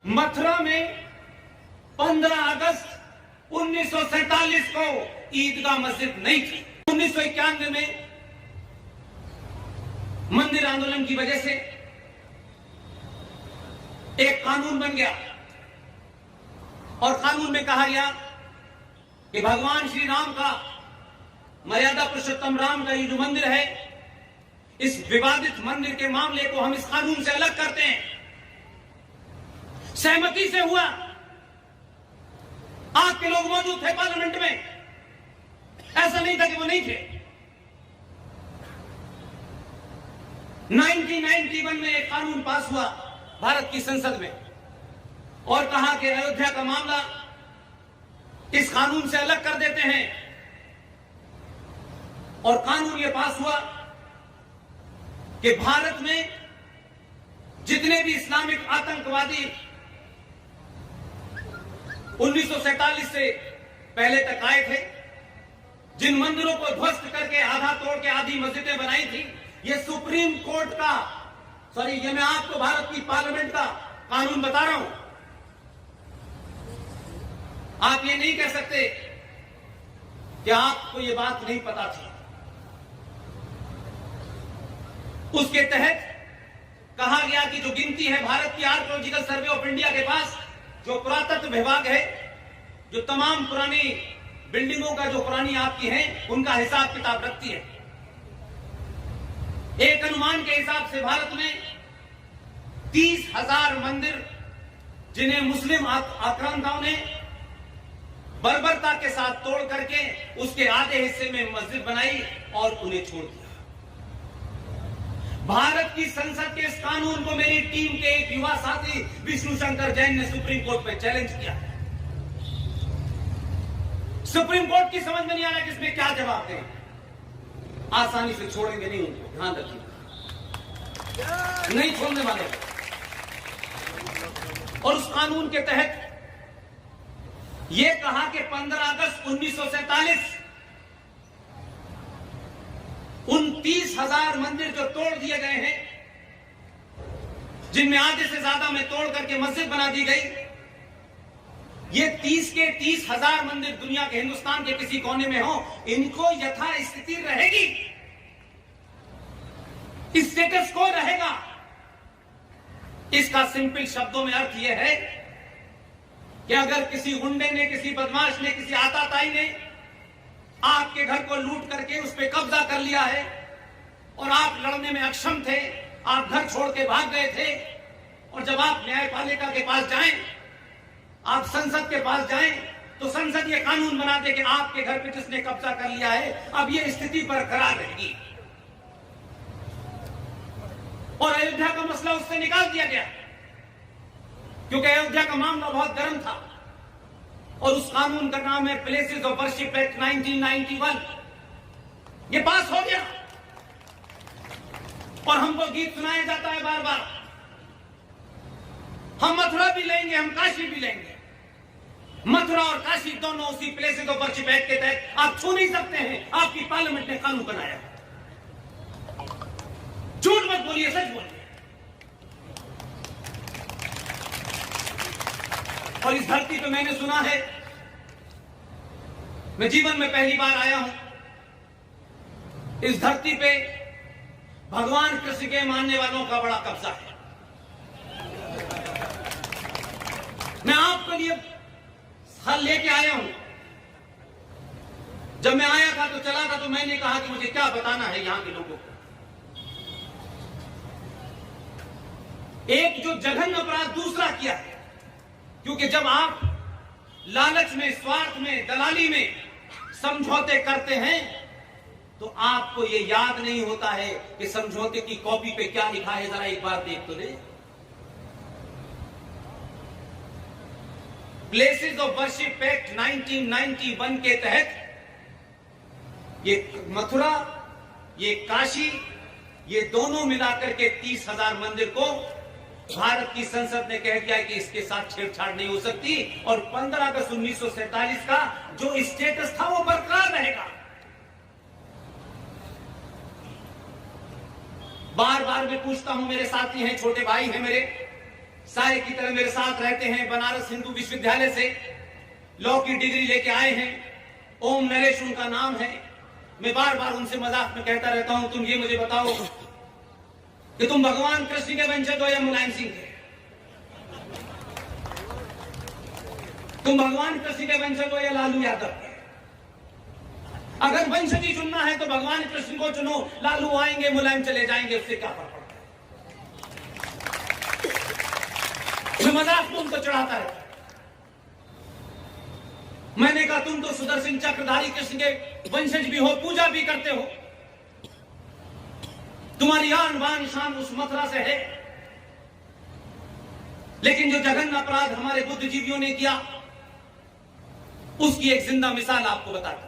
मथुरा में 15 अगस्त 1947 को ईदगाह मस्जिद नहीं थी। 1991 में मंदिर आंदोलन की वजह से एक कानून बन गया और कानून में कहा गया कि भगवान श्री राम का, मर्यादा पुरुषोत्तम राम का ये जो मंदिर है, इस विवादित मंदिर के मामले को हम इस कानून से अलग करते हैं। सहमति से हुआ। आपके लोग मौजूद थे पार्लियामेंट में, ऐसा नहीं था कि वो नहीं थे। 1991 में एक कानून पास हुआ भारत की संसद में और कहा कि अयोध्या का मामला इस कानून से अलग कर देते हैं। और कानून यह पास हुआ कि भारत में जितने भी इस्लामिक आतंकवादी 1947 से पहले तक आए थे, जिन मंदिरों को ध्वस्त करके आधा तोड़ के आधी मस्जिदें बनाई थी, ये सुप्रीम कोर्ट का, ये मैं आपको भारत की पार्लियामेंट का कानून बता रहा हूं। आप ये नहीं कह सकते कि आपको ये बात नहीं पता थी। उसके तहत कहा गया कि जो गिनती है भारत की आर्कियोलॉजिकल सर्वे ऑफ इंडिया के पास, जो पुरातत्व विभाग है, जो तमाम पुरानी बिल्डिंगों का जो पुरानी आपकी हैं, उनका हिसाब किताब रखती है। एक अनुमान के हिसाब से भारत में 30,000 मंदिर, जिन्हें मुस्लिम आक्रांताओं ने बर्बरता के साथ तोड़ करके उसके आधे हिस्से में मस्जिद बनाई और उन्हें छोड़ दिया। भारत की संसद के इस कानून को मेरी टीम के एक युवा साथी विष्णु शंकर जैन ने सुप्रीम कोर्ट में चैलेंज किया। सुप्रीम कोर्ट की समझ में नहीं आ रहा कि इसमें क्या जवाब दें। आसानी से छोड़ेंगे नहीं उनको, ध्यान रखिए, नहीं छोड़ने वाले। और उस कानून के तहत यह कहा कि 15 अगस्त 1947 उन 30,000 मंदिर जो तोड़ दिए गए हैं, जिनमें आधे से ज्यादा में तोड़ करके मस्जिद बना दी गई, ये 30 के 30,000 मंदिर दुनिया के, हिंदुस्तान के किसी कोने में हो, इनको यथास्थिति रहेगी, स्टेटस को रहेगा। इसका सिंपल शब्दों में अर्थ यह है कि अगर किसी गुंडे ने, किसी बदमाश ने, किसी आताताई ने आपके घर को लूट करके उस पर कब्जा कर लिया है और आप लड़ने में अक्षम थे, आप घर छोड़ के भाग गए थे, और जब आप न्यायपालिका के पास जाएं, आप संसद के पास जाएं, तो संसद ये कानून बना दे कि आपके घर पे जिसने कब्जा कर लिया है, अब ये स्थिति बरकरार रहेगी। और अयोध्या का मसला उससे निकाल दिया गया, क्योंकि अयोध्या का मामला बहुत गर्म था। और उस कानून का नाम है प्लेसेस ऑफ वर्शिप एक्ट 1991। ये पास हो गया और हमको गीत सुनाया जाता है बार बार, हम मथुरा भी लेंगे, हम काशी भी लेंगे। मथुरा और काशी दोनों उसी प्लेसेस ऑफ वर्शिप एक्ट के तहत आप छू नहीं सकते हैं। आपकी पार्लियामेंट ने कानून बनाया। झूठ मत बोलिए, सच बोलिए। और इस धरती पे मैंने सुना है, मैं जीवन में पहली बार आया हूं इस धरती पे, भगवान कृष्ण के मानने वालों का बड़ा कब्जा है। मैं आपके लिए हल लेके आया हूं। जब मैं आया था तो चला था, तो मैंने कहा कि मुझे क्या बताना है यहां के लोगों को। एक जो जघन्य अपराध दूसरा किया है, क्योंकि जब आप लालच में, स्वार्थ में, दलाली में समझौते करते हैं, तो आपको यह याद नहीं होता है कि समझौते की कॉपी पे क्या लिखा है। जरा एक बार देख तो ले। प्लेसेस ऑफ वर्शिप एक्ट 1991 के तहत ये मथुरा, ये काशी, ये दोनों मिलाकर के 30,000 मंदिर को भारत की संसद ने कह दिया कि इसके साथ छेड़छाड़ नहीं हो सकती, और 15 अगस्त 1947 का जो स्टेटस था वो बरकरार रहेगा। बार बार मैं पूछता हूं, मेरे साथी हैं, छोटे भाई हैं मेरे, साए की तरह मेरे साथ रहते हैं। बनारस हिंदू विश्वविद्यालय से लॉ की डिग्री लेके आए हैं। ओम नरेश उनका नाम है। मैं बार बार उनसे मजाक में कहता रहता हूं, तुम ये मुझे बताओ कि तुम भगवान कृष्ण के वंशज हो या मुलायम सिंह के? तुम भगवान कृष्ण के वंशज हो या लालू यादव के? अगर वंशज ही चुनना है तो भगवान कृष्ण को चुनो। लालू आएंगे, मुलायम चले जाएंगे, उससे क्या फर्क पड़ता है? मैं मजाक में उनको चढ़ाता है। मैंने कहा तुम तो सुदर्शन चक्रधारी कृष्ण के वंशज भी हो, पूजा भी करते हो, तुम्हारी आन बान शान उस मथुरा से है, लेकिन जो जघन्य अपराध हमारे बुद्धिजीवियों ने किया उसकी एक जिंदा मिसाल आपको बताता हूं।